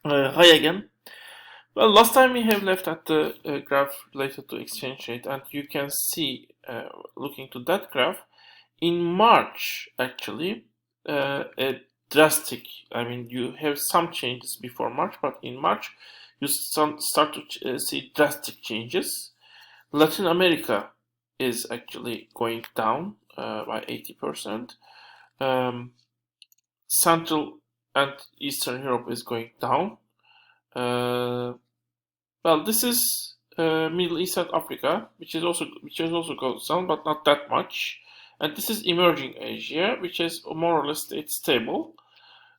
Well, hi again. Well, last time we have left at the graph related to exchange rate, and you can see, looking to that graph, in March actually, a drastic. I mean, you have some changes before March, but in March, you start to see drastic changes. Latin America is actually going down by 80%. Um, Central and Eastern Europe is going down. Uh, well, this is Middle East and Africa, which is also goes down, but not that much. And this is emerging Asia, which is more or less stayed stable.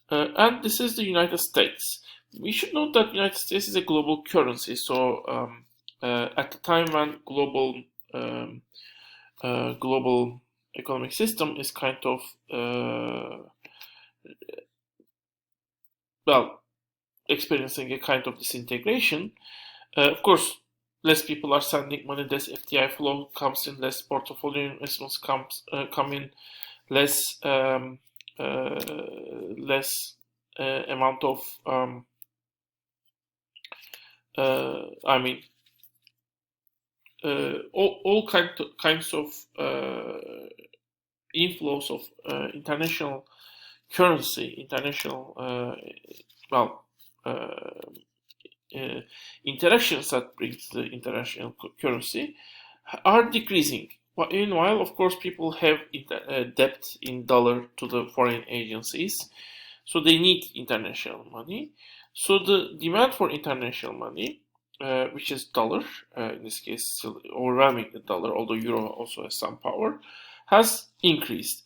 And this is the United States. We should note that United States is a global currency. So at the time when um, global economic system is kind of well experiencing a kind of disintegration. Of course, less people are sending money, less FDI flow comes in, less portfolio investments come in, less uh, less amount of I mean all kinds of inflows of international currency, international well. Uh, Interactions that brings the international currency are decreasing. Meanwhile, of course, people have debt in dollar to the foreign agencies, so they need international money. So the demand for international money, which is dollar, in this case, still overwhelming the dollar, although euro also has some power, has increased.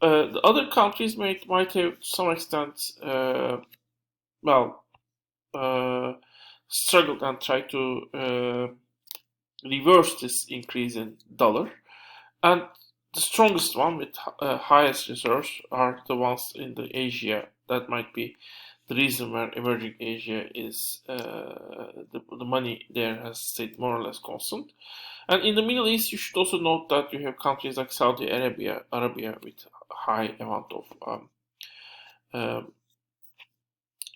The other countries might have to some extent, well, uh, struggled and tried to reverse this increase in dollar. And the strongest one with highest reserves are the ones in the Asia. That might be the reason where emerging Asia is the money there has stayed more or less constant. And in the Middle East, you should also note that you have countries like Saudi Arabia with high amount of um,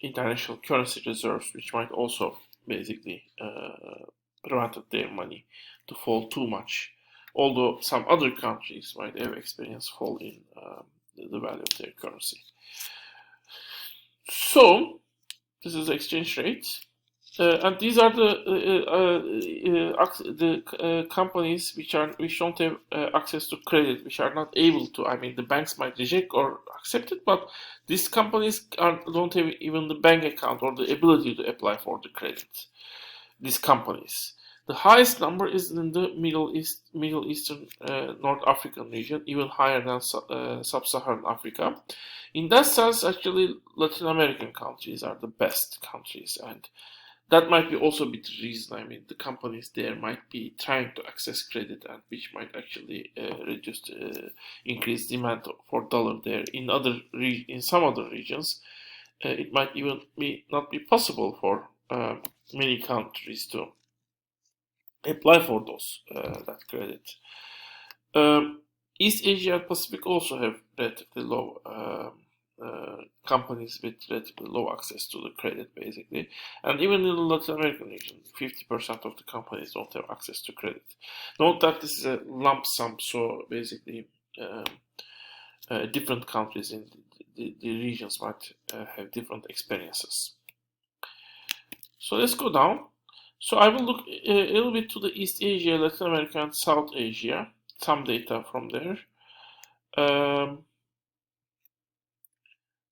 international currency reserves, which might also basically prevented their money to fall too much. Although some other countries might have experienced fall in the value of their currency. So this is exchange rate. And these are the companies which don't have access to credit, which are not able to. I mean, the banks might reject or accept it, but these companies don't have even the bank account or the ability to apply for the credit. These companies. The highest number is in the Middle Eastern, North African region, even higher than Sub-Saharan Africa. In that sense, actually, Latin American countries are the best countries, and that might be also be the reason. I mean, the companies there might be trying to access credit, and which might actually increase demand for dollar there. In some other regions, it might even not be possible for many countries to apply for that credit. East Asia and Pacific also have relatively low companies with relatively low access to the credit, basically. And even in the Latin American region, 50% of the companies don't have access to credit. Note that this is a lump sum, so basically different countries in the regions might have different experiences. So let's go down. So I will look a little bit to the East Asia, Latin America, and South Asia. Some data from there.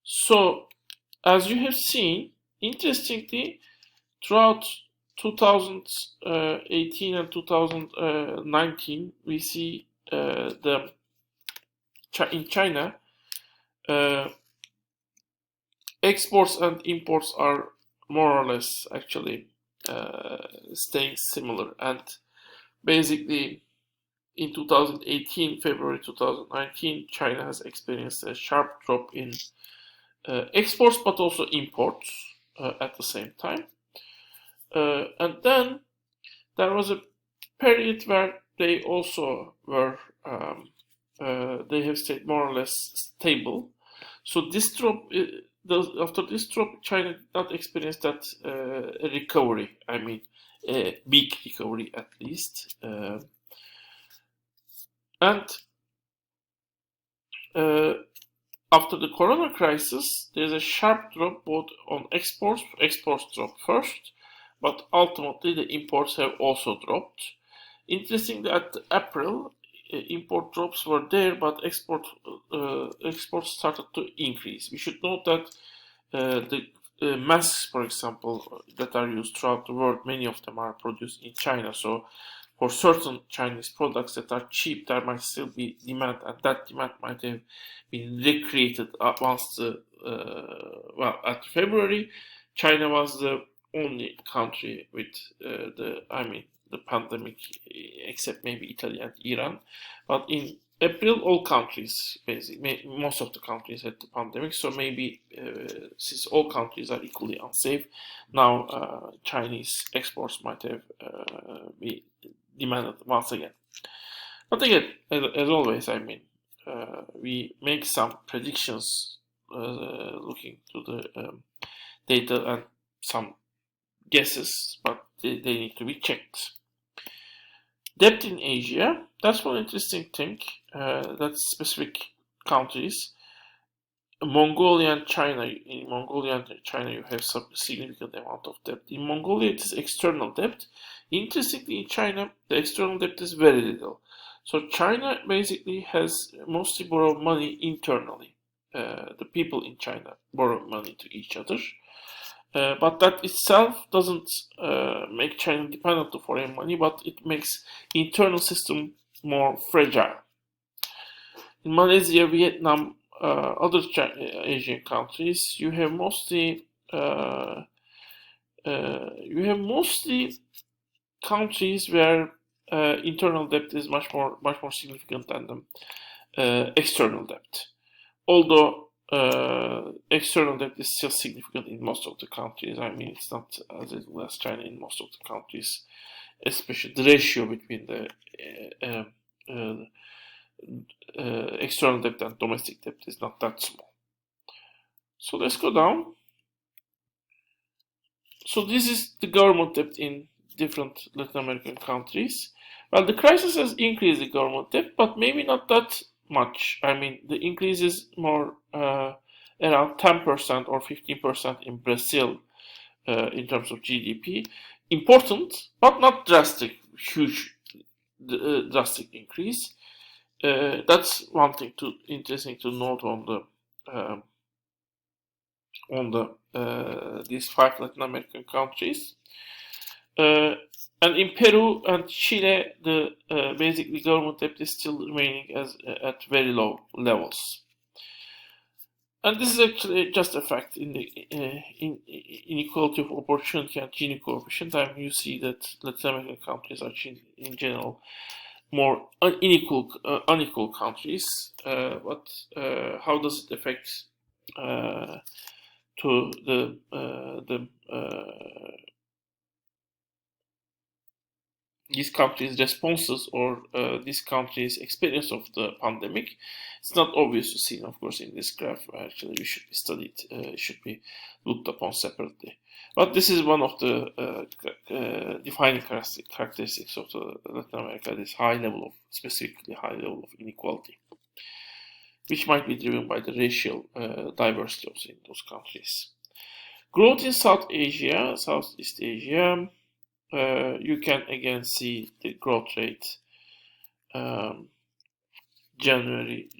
So as you have seen, interestingly, throughout 2018 and 2019, we see in China, exports and imports are more or less actually staying similar. And basically, in 2018, February 2019, China has experienced a sharp drop in exports, but also imports at the same time. And then there was a period where they also were, they have stayed more or less stable. So this drop, after this drop, China did not experience that recovery. I mean, a big recovery at least. And after the corona crisis, there's a sharp drop both on exports. Exports dropped first, but ultimately the imports have also dropped. Interestingly, at April, import drops were there, but exports started to increase. We should note that the masks, for example, that are used throughout the world, many of them are produced in China. So for certain Chinese products that are cheap, there might still be demand, and that demand might have been recreated once at February. China was the only country with the pandemic, except maybe Italy and Iran. But in April, all countries, basically, most of the countries had the pandemic. So maybe since all countries are equally unsafe, now Chinese exports might have be demanded once again. But again, as always, we make some predictions looking to the data and some guesses, but they need to be checked. Debt in Asia, that's one interesting thing. That's specific countries. Mongolia and China. In Mongolia and China, you have some significant amount of debt. In Mongolia, it is external debt. Interestingly, in China, the external debt is very little. So China basically has mostly borrowed money internally. The people in China borrow money to each other. But that itself doesn't make China dependent to foreign money, but it makes internal system more fragile. In Malaysia, Vietnam, other Asian countries, you have mostly countries where internal debt is much more significant than the external debt. Although external debt is still significant in most of the countries. I mean, it's not as little as China in most of the countries, especially the ratio between the external debt and domestic debt is not that small. So let's go down. So this is the government debt in different Latin American countries. Well, the crisis has increased the government debt, but maybe not that much. I mean, the increase is more around 10% or 15% in Brazil in terms of GDP. Important, but not drastic, huge, drastic increase. That's one thing interesting to note on these 5 Latin American countries. And in Peru and Chile, the basically government debt is still remaining at very low levels. And this is actually just a fact in the inequality of opportunity and Gini coefficient. I mean, you see that Latin American countries are in general more unequal countries. But how does it affect to these countries' responses or these countries' experience of the pandemic? It's not obvious to see, of course, in this graph. Actually, it should be studied. It should be looked upon separately. But this is one of the defining characteristics of the Latin America. This specifically high level of inequality, which might be driven by the racial diversity of in those countries. Growth in Southeast Asia. You can again see the growth rate. January.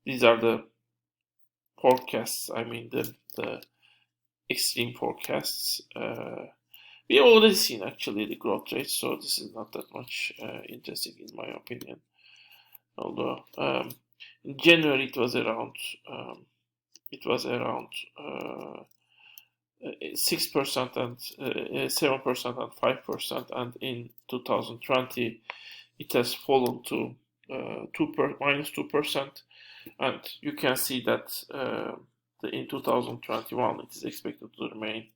These are the forecasts. I mean the extreme forecasts. We have already seen actually the growth rate, so this is not that much interesting in my opinion. Although in January it was around 6% and 7% and 5%, and in 2020 it has fallen to minus 2%, and you can see that in 2021 it is expected to remain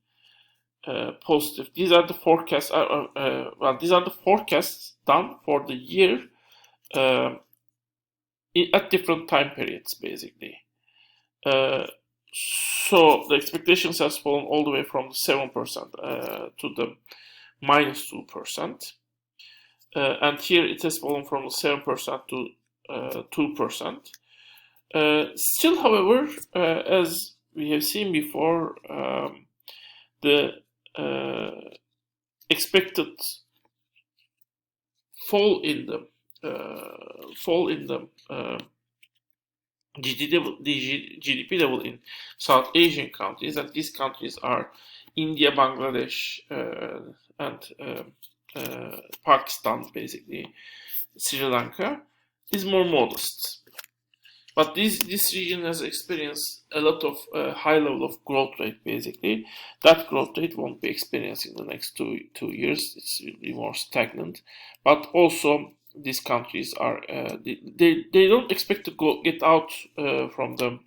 positive. These are the forecasts. These are the forecasts done for the year at different time periods, basically. So the expectations has fallen all the way from the 7% to the -2%. And here it has fallen from 7% to 2%. Still, however, as we have seen before, the expected fall in the GDP level in South Asian countries, and these countries are India, Bangladesh, and Pakistan, basically, Sri Lanka, is more modest. But this region has experienced a lot of high level of growth rate, basically. That growth rate won't be experienced in the next two years. It will be more stagnant. But also, these countries are they don't expect to get out from the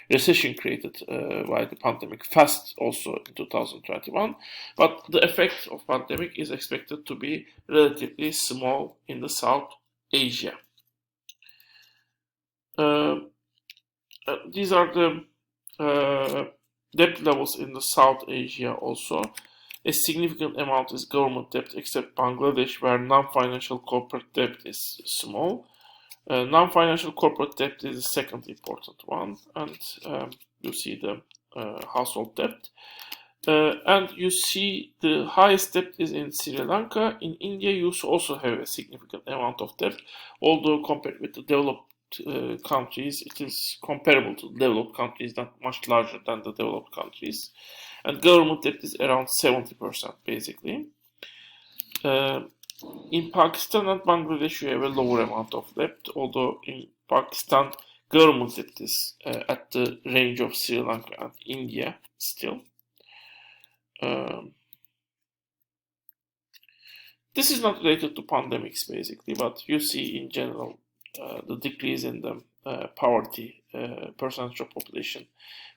recession created by the pandemic fast also in 2021. But the effect of pandemic is expected to be relatively small in the South Asia. These are the debt levels in the South Asia also. A significant amount is government debt, except Bangladesh, where non-financial corporate debt is small. Non-financial corporate debt is the second important one, and you see the household debt. And you see the highest debt is in Sri Lanka. In India, you also have a significant amount of debt, although compared with the developed countries, it is comparable to developed countries, not much larger than the developed countries. And government debt is around 70%, basically. In Pakistan and Bangladesh, you have a lower amount of debt, although in Pakistan, government debt is at the range of Sri Lanka and India still. This is not related to pandemics, basically, but you see in general the decrease in the poverty percentage of population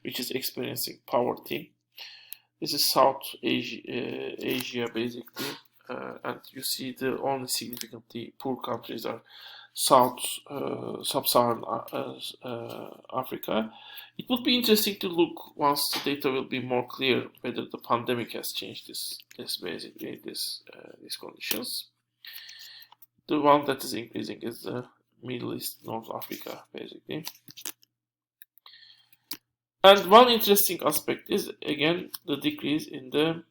which is experiencing poverty. This is South Asia, basically, and you see the only significantly poor countries are Sub-Saharan Africa. It would be interesting to look once the data will be more clear whether the pandemic has changed these conditions. The one that is increasing is the Middle East, North Africa, basically. And one interesting aspect is, again, the decrease in the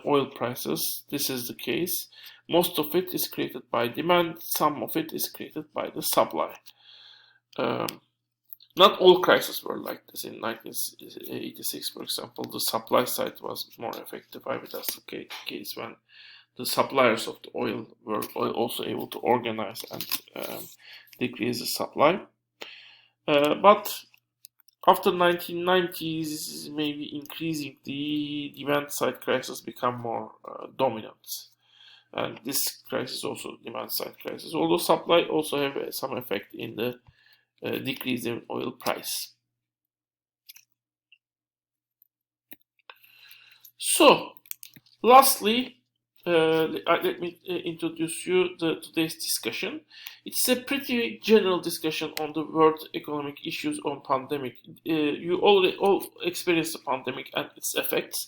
oil prices. This is the case. Most of it is created by demand. Some of it is created by the supply. Not all crises were like this. In 1986, for example, the supply side was more effective. I would that's the case when the suppliers of the oil were also able to organize and decrease the supply. But after 1990s, maybe increasing the demand side crisis become more dominant. And this crisis also demand side crisis. Although supply also have some effect in the decrease in oil price. So, lastly, let me introduce you today's discussion. It's a pretty general discussion on the world economic issues on pandemic. You all experienced the pandemic and its effects.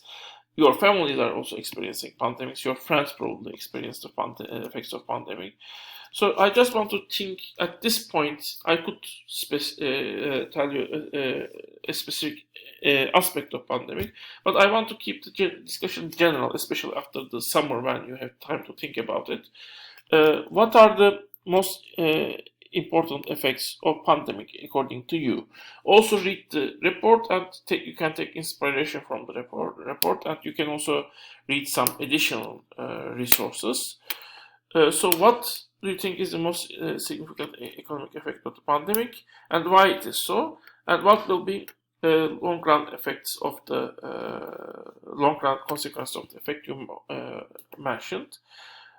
Your families are also experiencing pandemics. Your friends probably experienced the effects of pandemic. So I just want to think at this point I could tell you a specific aspect of pandemic, but I want to keep the discussion general, especially after the summer when you have time to think about it. What are the most important effects of pandemic according to you? Also read the report and you can take inspiration from the report, and you can also read some additional resources. So what do you think is the most significant economic effect of the pandemic, and why it is so, and what will be long-run effects of the long-run consequences of the effect you mentioned?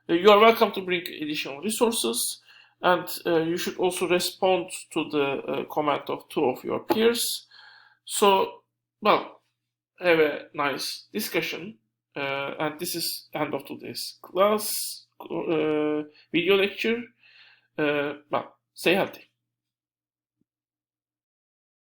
You are welcome to bring additional resources, and you should also respond to the comment of two of your peers. So, well, have a nice discussion, and this is the end of today's class video lecture. Well, stay healthy.